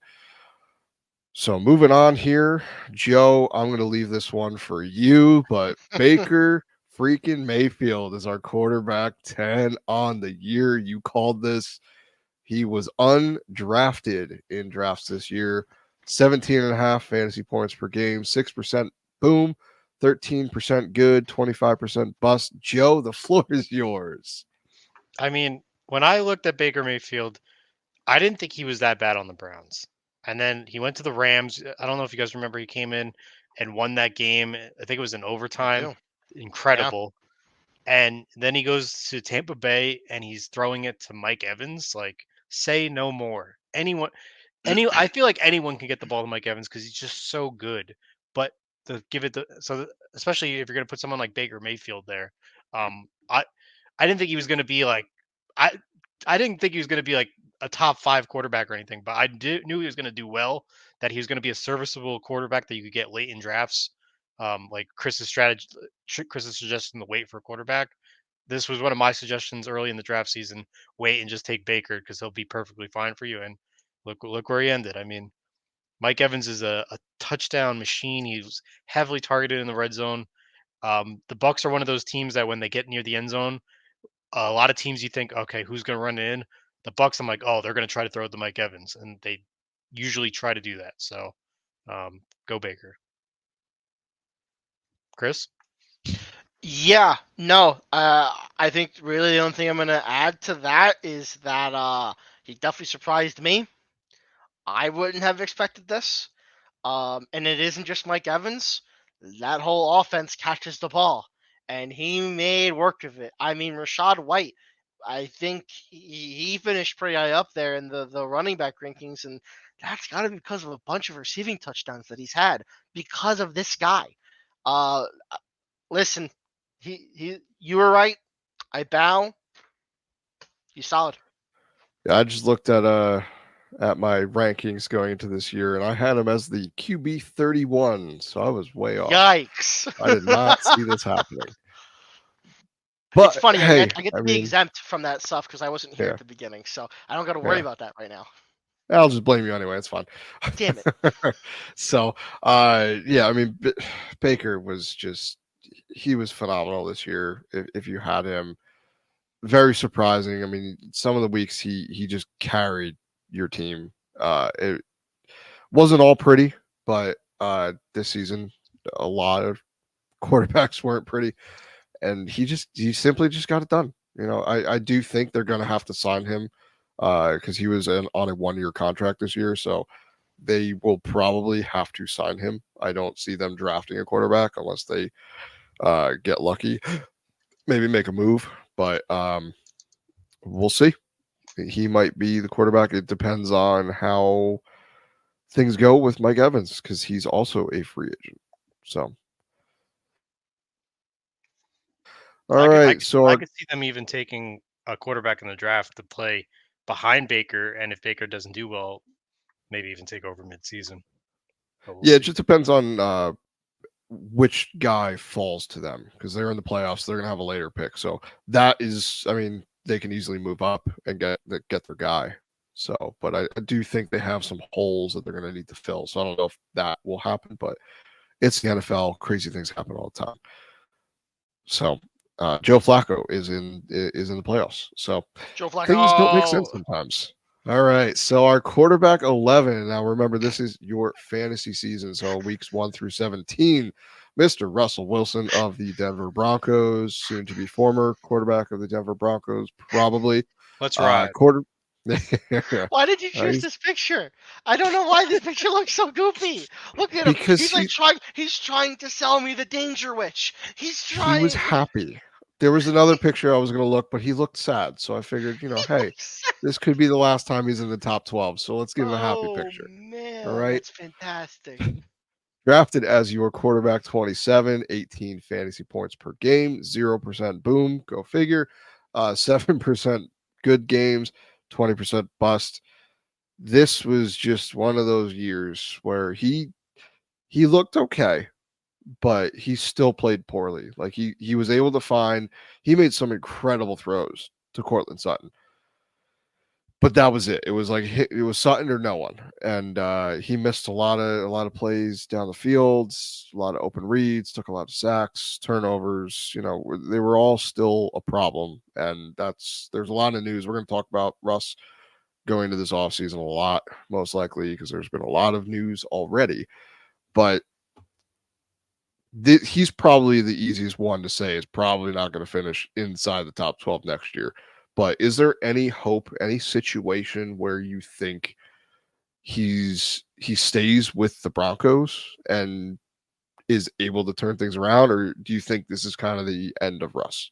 So moving on here, Joe, I'm going to leave this one for you, but Baker freaking Mayfield is our quarterback 10 on the year. You called this. He was undrafted in drafts this year. 17.5 fantasy points per game, 6% boom, 13% good, 25% bust. Joe, the floor is yours. I mean, when I looked at Baker Mayfield, I didn't think he was that bad on the Browns. And then he went to the Rams. I don't know if you guys remember, he came in and won that game. I think it was in I overtime. do. Incredible. And then he goes to Tampa Bay and he's throwing it to Mike Evans. Like, say no more. I feel like anyone can get the ball to Mike Evans because he's just so good. But to give it especially if you're going to put someone like Baker Mayfield there, um, I I didn't think he was going to be like I I didn't think he was going to be like a top 5 quarterback or anything, but knew he was going to do well. That he was going to be a serviceable quarterback that you could get late in drafts. Like Chris's suggestion to wait for a quarterback. This was one of my suggestions early in the draft season. Wait and just take Baker because he'll be perfectly fine for you. And look where he ended. I mean, Mike Evans is a touchdown machine. He was heavily targeted in the red zone. The Bucks are one of those teams that when they get near the end zone, a lot of teams you think, okay, who's going to run it in? The Bucks, I'm like, oh, they're going to try to throw it to Mike Evans, and they usually try to do that. So, go Baker. Chris? Yeah, no. I think really the only thing I'm gonna add to that is that he definitely surprised me. I wouldn't have expected this. And it isn't just Mike Evans. That whole offense catches the ball, and he made work of it. I mean, Rashad White. I think he finished pretty high up there in the running back rankings, and that's got to be because of a bunch of receiving touchdowns that he's had because of this guy. Uh, Listen, you were right. I bow. He's solid. Yeah, I just looked at my rankings going into this year, and I had him as the QB 31, so I was way off. Yikes! I did not see this happening. It's But funny. hey, I get I to be mean, exempt from that stuff because I wasn't here yeah, at the beginning, so I don't got to worry yeah. about that right now. I'll just blame you anyway. It's fine. Damn it. So, yeah, I mean, Baker was he was phenomenal this year. If you had him, very surprising. I mean, some of the weeks he just carried your team. It wasn't all pretty, but this season a lot of quarterbacks weren't pretty, and he simply just got it done. You know, I do think they're going to have to sign him because he was on a 1-year contract this year, so they will probably have to sign him. I don't see them drafting a quarterback unless they get lucky, maybe make a move, but we'll see. He might be the quarterback. It depends on how things go with Mike Evans because he's also a free agent. So, all right. So, I could see them even taking a quarterback in the draft to play behind Baker, and if Baker doesn't do well, maybe even take over midseason. But we'll yeah, it see. just depends on which guy falls to them because they're in the playoffs. They're going to have a later pick. So, that is, I mean, they can easily move up and get their guy. So, but I do think they have some holes that they're going to need to fill. So, I don't know if that will happen, but it's the NFL. Crazy things happen all the time. So, Joe Flacco is in the playoffs. So Joe things don't make sense Flacco. sometimes. All right. So our quarterback 11. Now remember, this is your fantasy season. So weeks 1 through 17, Mr. Russell Wilson of the Denver Broncos, soon to be former quarterback of the Denver Broncos, probably. Let's ride. Quarter. Why did you choose this picture? I don't know why this picture looks so goofy. Look at him. Because He's like trying. He's trying to sell me the Danger Witch. He's he was trying. happy. There was another picture I was going to look, but he looked sad. So I figured, hey, this could be the last time he's in the top 12. So let's give him a happy Oh picture. All man, right. that's fantastic. Drafted as your quarterback 27, 18 fantasy points per game, 0% boom, go figure. 7% good games, 20% bust. This was just one of those years where he looked okay, but he still played poorly. Like he was able to he made some incredible throws to Cortland Sutton. But that was it. It was like it was Sutton or no one, and he missed a lot of plays down the field, a lot of open reads, took a lot of sacks, turnovers. They were all still a problem, and there's a lot of news we're going to talk about Russ going into this offseason a lot, most likely because there's been a lot of news already. But he's probably the easiest one to say is probably not going to finish inside the top 12 next year. But is there any hope, any situation where you think he stays with the Broncos and is able to turn things around, or do you think this is kind of the end of Russ?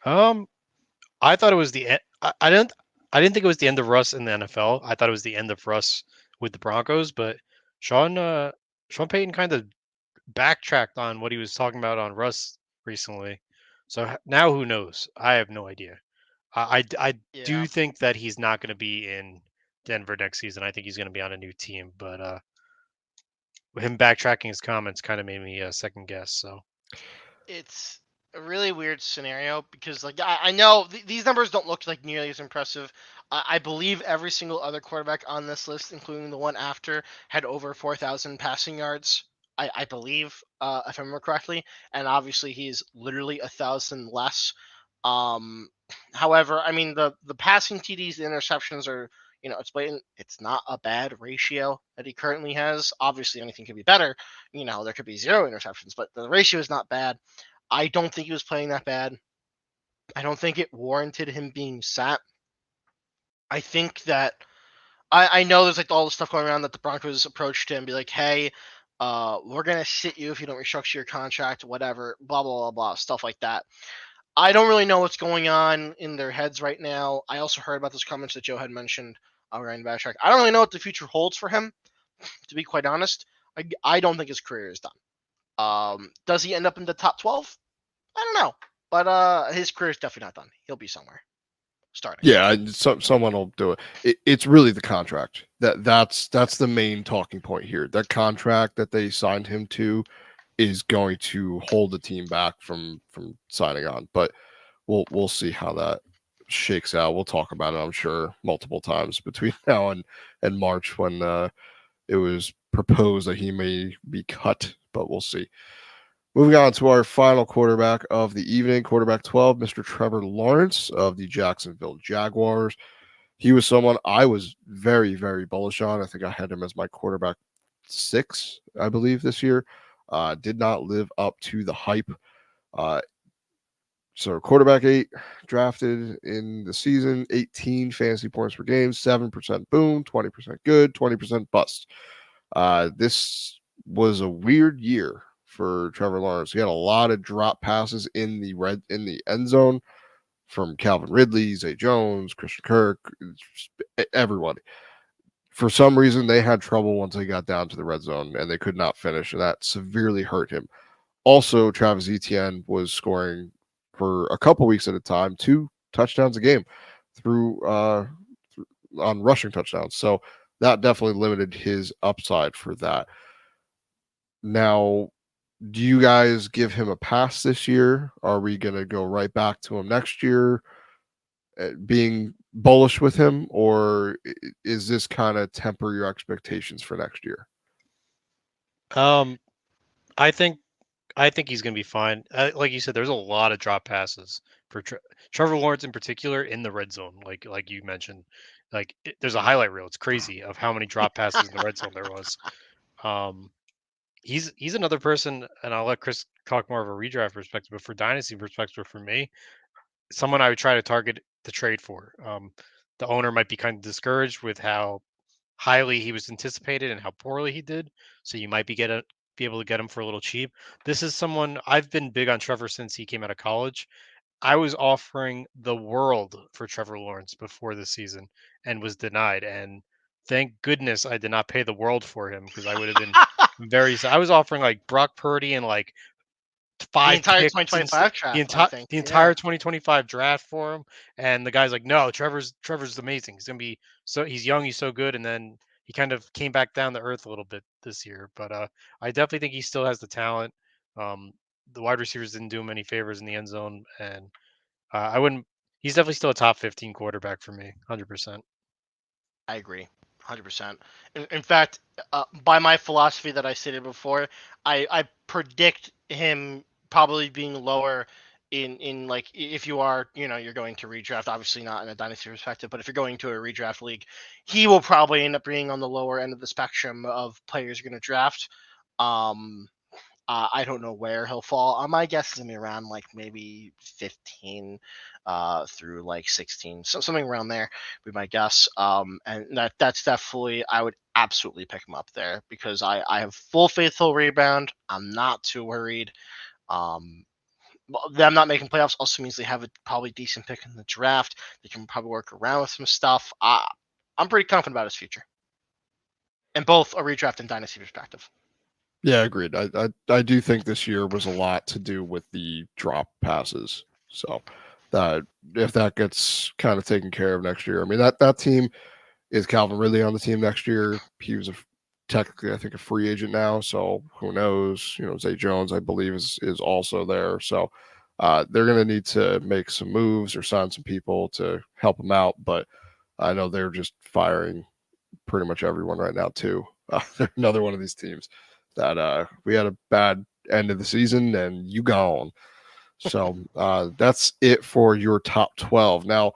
I thought it was the end. I didn't think it was the end of Russ in the NFL. I thought it was the end of Russ with the Broncos. But Sean Payton kind of backtracked on what he was talking about on Russ recently. So now who knows? I have no idea. I Yeah. do think that he's not going to be in Denver next season. I think he's going to be on a new team. But him backtracking his comments kind of made me second guess. So It's a really weird scenario because, like, I know these numbers don't look like nearly as impressive. I believe every single other quarterback on this list, including the one after, had over 4,000 passing yards. I believe, if I remember correctly, and obviously he's literally 1,000 less. Um, However, I mean the passing TDs, the interceptions are, it's blatant. It's not a bad ratio that he currently has. Obviously, anything could be better. There could be 0 interceptions, but the ratio is not bad. I don't think he was playing that bad. I don't think it warranted him being sat. I think that I know there's like all the stuff going around that the Broncos approached him and be like, hey, we're gonna sit you if you don't restructure your contract, whatever, blah blah blah blah, stuff like that. I don't really know what's going on in their heads right now. I also heard about those comments that Joe had mentioned around backtrack. I don't really know what the future holds for him, to be quite honest. I don't think his career is done. Does he end up in the top 12? I don't know, but his career is definitely not done. He'll be somewhere starting. Yeah, someone will do it. It's really the contract that's the main talking point here. That contract that they signed him to is going to hold the team back from signing on. But we'll see how that shakes out. We'll talk about it, I'm sure, multiple times between now and March when it was proposed that he may be cut. But we'll see. Moving on to our final quarterback of the evening, quarterback 12, Mr. Trevor Lawrence of the Jacksonville Jaguars. He was someone I was very, very bullish on. I think I had him as my quarterback 6, I believe, this year. Did not live up to the hype. Uh, so quarterback 8 drafted in the season, 18 fantasy points per game, 7% boom, 20% good, 20% bust. This was a weird year for Trevor Lawrence. He had a lot of drop passes in the end zone from Calvin Ridley, Zay Jones, Christian Kirk, everybody. For some reason, they had trouble once they got down to the red zone and they could not finish, and that severely hurt him. Also, Travis Etienne was scoring for a couple weeks at a time, 2 touchdowns a game through on rushing touchdowns. So that definitely limited his upside for that. Now, do you guys give him a pass this year? Are we going to go right back to him next year, being bullish with him, or is this kind of temper your expectations for next year? um, I think he's going to be fine. Like you said, there's a lot of drop passes for Trevor Lawrence in particular in the red zone. Like you mentioned, there's a highlight reel. It's crazy of how many drop passes in the red zone there was. Um, he's another person, and I'll let Chris talk more of a redraft perspective. But for dynasty perspective, for me, someone I would try to target the trade for. The owner might be kind of discouraged with how highly he was anticipated and how poorly he did. So you might be able to get him for a little cheap. This is someone I've been big on Trevor since he came out of college. I was offering the world for Trevor Lawrence before the season and was denied. And thank goodness I did not pay the world for him because I would have been I was offering like Brock Purdy and like The 5 entire picks and 2025 draft, I think. the Yeah. entire 2025 draft for him, and the guy's like, no, Trevor's amazing. He's gonna be he's young, he's so good, and then he kind of came back down to earth a little bit this year. But I definitely think he still has the talent. The wide receivers didn't do him any favors in the end zone, and I wouldn't. He's definitely still a top 15 quarterback for me, 100%. I agree, 100%. In fact, by my philosophy that I stated before, I predict him probably being lower in like if you are you're going to redraft, obviously not in a dynasty perspective, but if you're going to a redraft league, he will probably end up being on the lower end of the spectrum of players you're going to draft. I don't know where he'll fall. My guess is gonna be around like maybe 15 through like 16, so something around there would be my guess. And that's definitely, I would absolutely pick him up there because I have full faith he'll rebound. I'm not too worried. Them not making playoffs also means they have a probably decent pick in the draft. They can probably work around with some stuff. I'm pretty confident about his future, in both a redraft and dynasty perspective. Yeah, agreed. I do think this year was a lot to do with the drop passes. So that if that gets kind of taken care of next year, I mean that team is Calvin Ridley on the team next year. He was technically I think a free agent now, so who knows? Zay Jones I believe is also there. So they're going to need to make some moves or sign some people to help them out. But I know they're just firing pretty much everyone right now too. They're another one of these teams that we had a bad end of the season and you gone. So that's it for your top 12. Now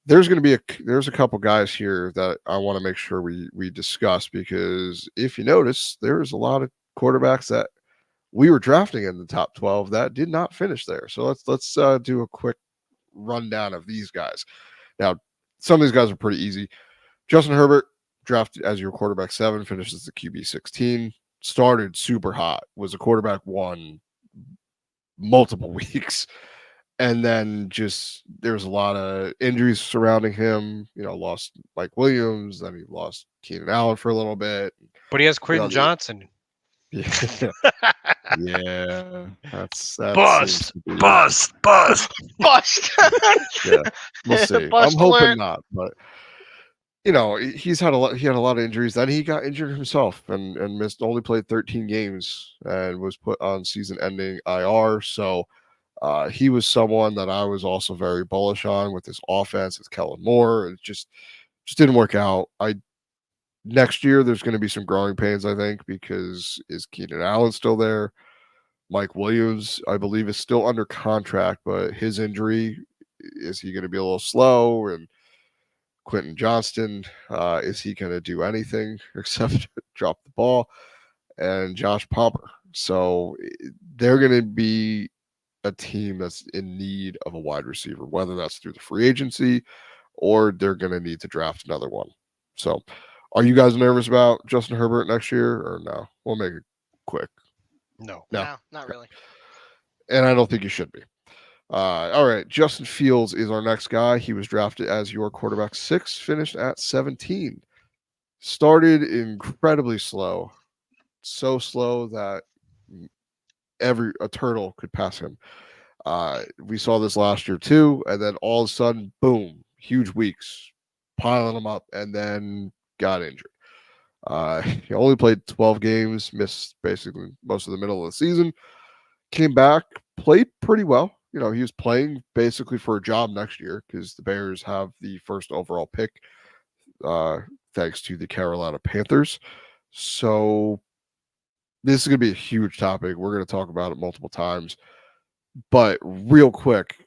there's going to be there's a couple guys here that I want to make sure we discuss, because if you notice, there's a lot of quarterbacks that we were drafting in the top 12 that did not finish there. So let's do a quick rundown of these guys. Now, some of these guys are pretty easy. Justin Herbert, drafted as your quarterback 7, finishes the QB 16. Started super hot, was a quarterback 1 multiple weeks, and then just there's a lot of injuries surrounding him. Lost Mike Williams, then he lost Keenan Allen for a little bit. But he has Quentin Johnson. Yeah, yeah, that seems Bust, to be bust, bust. Bust. yeah. We'll see. Bust I'm hoping alert. not, but he's had a lot. He had a lot of injuries. Then he got injured himself and missed. Only played 13 games and was put on season-ending IR. So he was someone that I was also very bullish on with this offense with Kellen Moore. It just didn't work out. Next year there's going to be some growing pains, I think, because is Keenan Allen still there? Mike Williams, I believe, is still under contract, but his injury, is he going to be a little slow? And Quentin Johnston, is he going to do anything except drop the ball? And Josh Palmer. So they're going to be a team that's in need of a wide receiver, whether that's through the free agency or they're going to need to draft another one. So are you guys nervous about Justin Herbert next year or no? We'll make it quick. No. No, not really. And I don't think you should be. All right. Justin Fields is our next guy. He was drafted as your quarterback 6, finished at 17. Started incredibly slow. So slow that a turtle could pass him. We saw this last year too, and then all of a sudden, boom, huge weeks, piling them up, and then got injured. He only played 12 games, missed basically most of the middle of the season. Came back, played pretty well. He was playing basically for a job next year because the Bears have the first overall pick, thanks to the Carolina Panthers. So this is going to be a huge topic. We're going to talk about it multiple times. But real quick,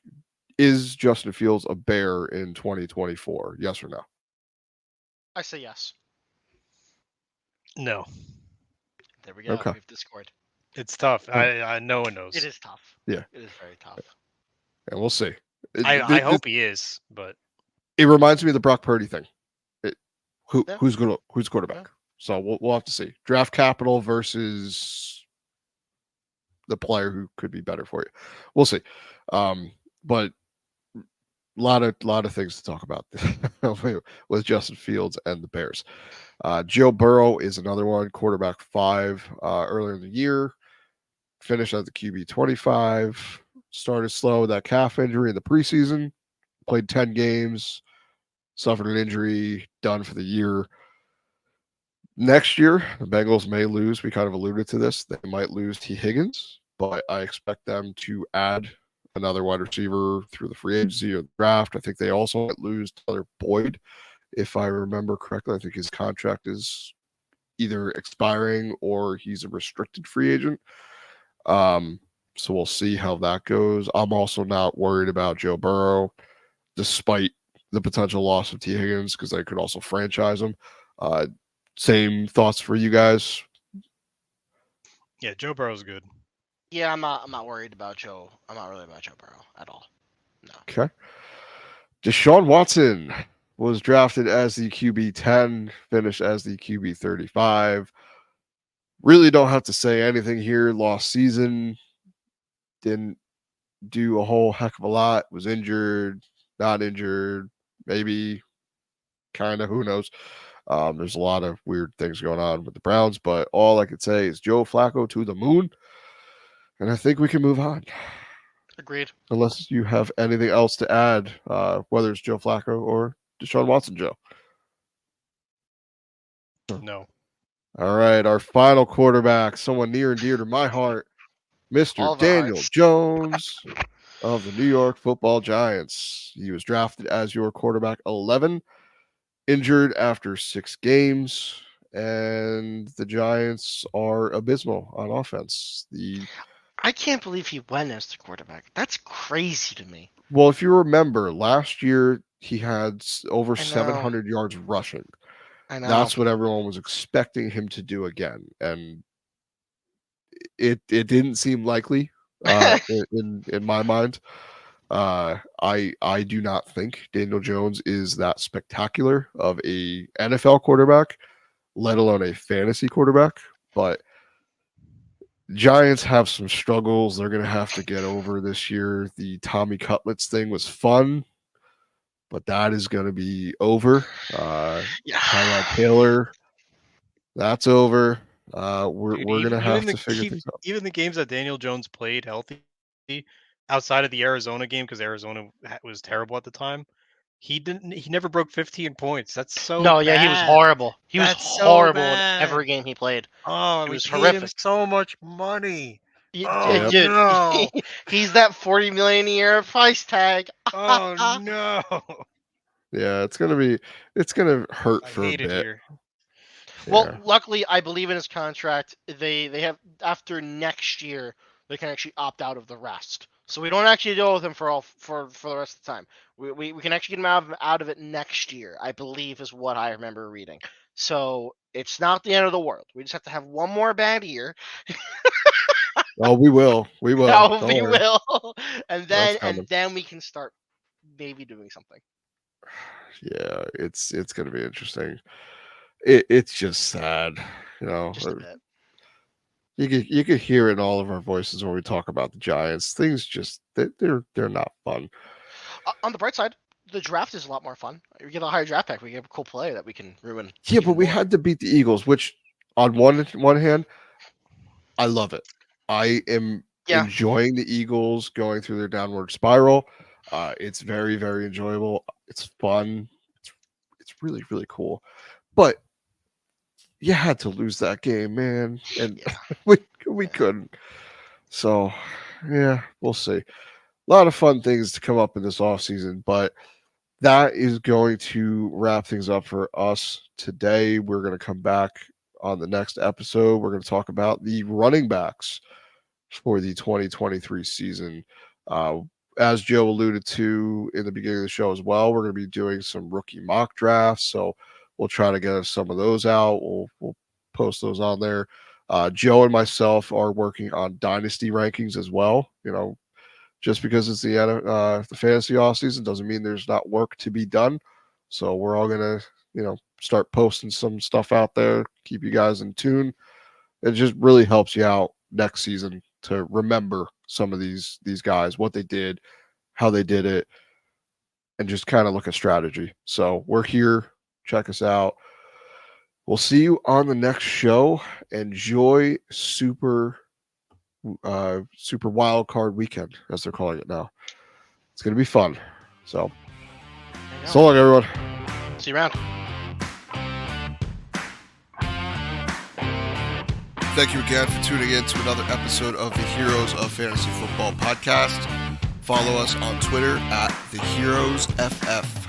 is Justin Fields a Bear in 2024? Yes or no? I say yes. No. There we go. Okay. We've discord. It's tough. I no one knows. It is tough. Yeah. It is very tough. And we'll see. I hope he is, but it reminds me of the Brock Purdy thing. Yeah. Who's quarterback? Yeah. So we'll have to see. Draft capital versus the player who could be better for you. We'll see. But a lot of things to talk about with Justin Fields and the Bears. Joe Burrow is another one, quarterback 5 earlier in the year. Finished at the QB 25. Started slow with that calf injury in the preseason. Played 10 games. Suffered an injury. Done for the year. Next year, the Bengals may lose. We kind of alluded to this. They might lose T. Higgins, but I expect them to add another wide receiver through the free agency or the draft. I think they also might lose Tyler Boyd, if I remember correctly. I think his contract is either expiring or he's a restricted free agent. So we'll see how that goes. I'm also not worried about Joe Burrow, despite the potential loss of T. Higgins, because they could also franchise him. Same thoughts for you guys. Yeah, Joe Burrow's good. Yeah, I'm not worried about Joe. I'm not really about Joe Burrow at all. No. Okay. Deshaun Watson was drafted as the QB 10, finished as the QB 35. Really don't have to say anything here. Lost season, didn't do a whole heck of a lot, was injured, not injured, maybe, kind of, who knows. There's a lot of weird things going on with the Browns, but all I could say is Joe Flacco to the moon, and I think we can move on. Agreed. Unless you have anything else to add, whether it's Joe Flacco or Deshaun Watson, Joe. No. All right, our final quarterback, someone near and dear to my heart, All Mr. of our Daniel hearts. Jones of the New York Football Giants. He was drafted as your quarterback 11, injured after 6 games, and the Giants are abysmal on offense. I can't believe he went as the quarterback. That's crazy to me. Well, if you remember, last year he had over I know. 700 yards rushing. I know. That's what everyone was expecting him to do again, and it didn't seem likely in my mind. I do not think Daniel Jones is that spectacular of a NFL quarterback, let alone a fantasy quarterback. But Giants have some struggles they're going to have to get over this year. The Tommy Cutlets thing was fun, but that is going to be over. Yeah. Tyrod Taylor, that's over. We're Dude, going to have to figure even things out. even the games that Daniel Jones played healthy, outside of the Arizona game, because Arizona was terrible at the time, he never broke 15 points. That's so No, yeah, he was bad. horrible. He was That's so horrible in bad. every game he played. Oh, It we was paid him horrific. so much money. You- Oh dude, no! he's that 40 million a year price tag. Oh no! Yeah, it's gonna hurt I for a hate it bit. here. Well, Yeah. luckily, I believe in his contract. They have after next year they can actually opt out of the rest, so we don't actually deal with him for the rest of the time. We can actually get him out of it next year, I believe, is what I remember reading. So it's not the end of the world. We just have to have one more bad year. Oh, we will. We will. No, Don't we worry. will, and That's then we can start maybe doing something. Yeah, it's gonna be interesting. It's just sad, you know. Just a bit. You could hear it in all of our voices when we talk about the Giants. Things just they're not fun. On the bright side, the draft is a lot more fun. We get a higher draft pick. We get a cool player that we can ruin. Yeah, even but we more. had to beat the Eagles, which on one hand, I love it. I am Yeah. enjoying the Eagles going through their downward spiral. It's very, very enjoyable. It's fun. It's really, really cool. But you had to lose that game, man, and Yeah. we couldn't. So, yeah, we'll see. A lot of fun things to come up in this offseason, but that is going to wrap things up for us today. We're going to come back on the next episode. We're going to talk about the running backs for the 2023 season. As Joe alluded to in the beginning of the show as well, we're going to be doing some rookie mock drafts. So we'll try to get some of those out. We'll post those on there. Joe and myself are working on dynasty rankings as well. You know, just because it's the fantasy off season doesn't mean there's not work to be done. So we're all gonna, start posting some stuff out there, keep you guys in tune. It just really helps you out next season to remember some of these guys, what they did, how they did it, and just kind of look at strategy. So we're here. Check us out. We'll see you on the next show. Enjoy super wild card weekend, as they're calling it now. It's gonna be fun. So long, everyone. See you around. Thank you again for tuning in to another episode of the Heroes of Fantasy Football podcast. Follow us on Twitter at the Heroes FF.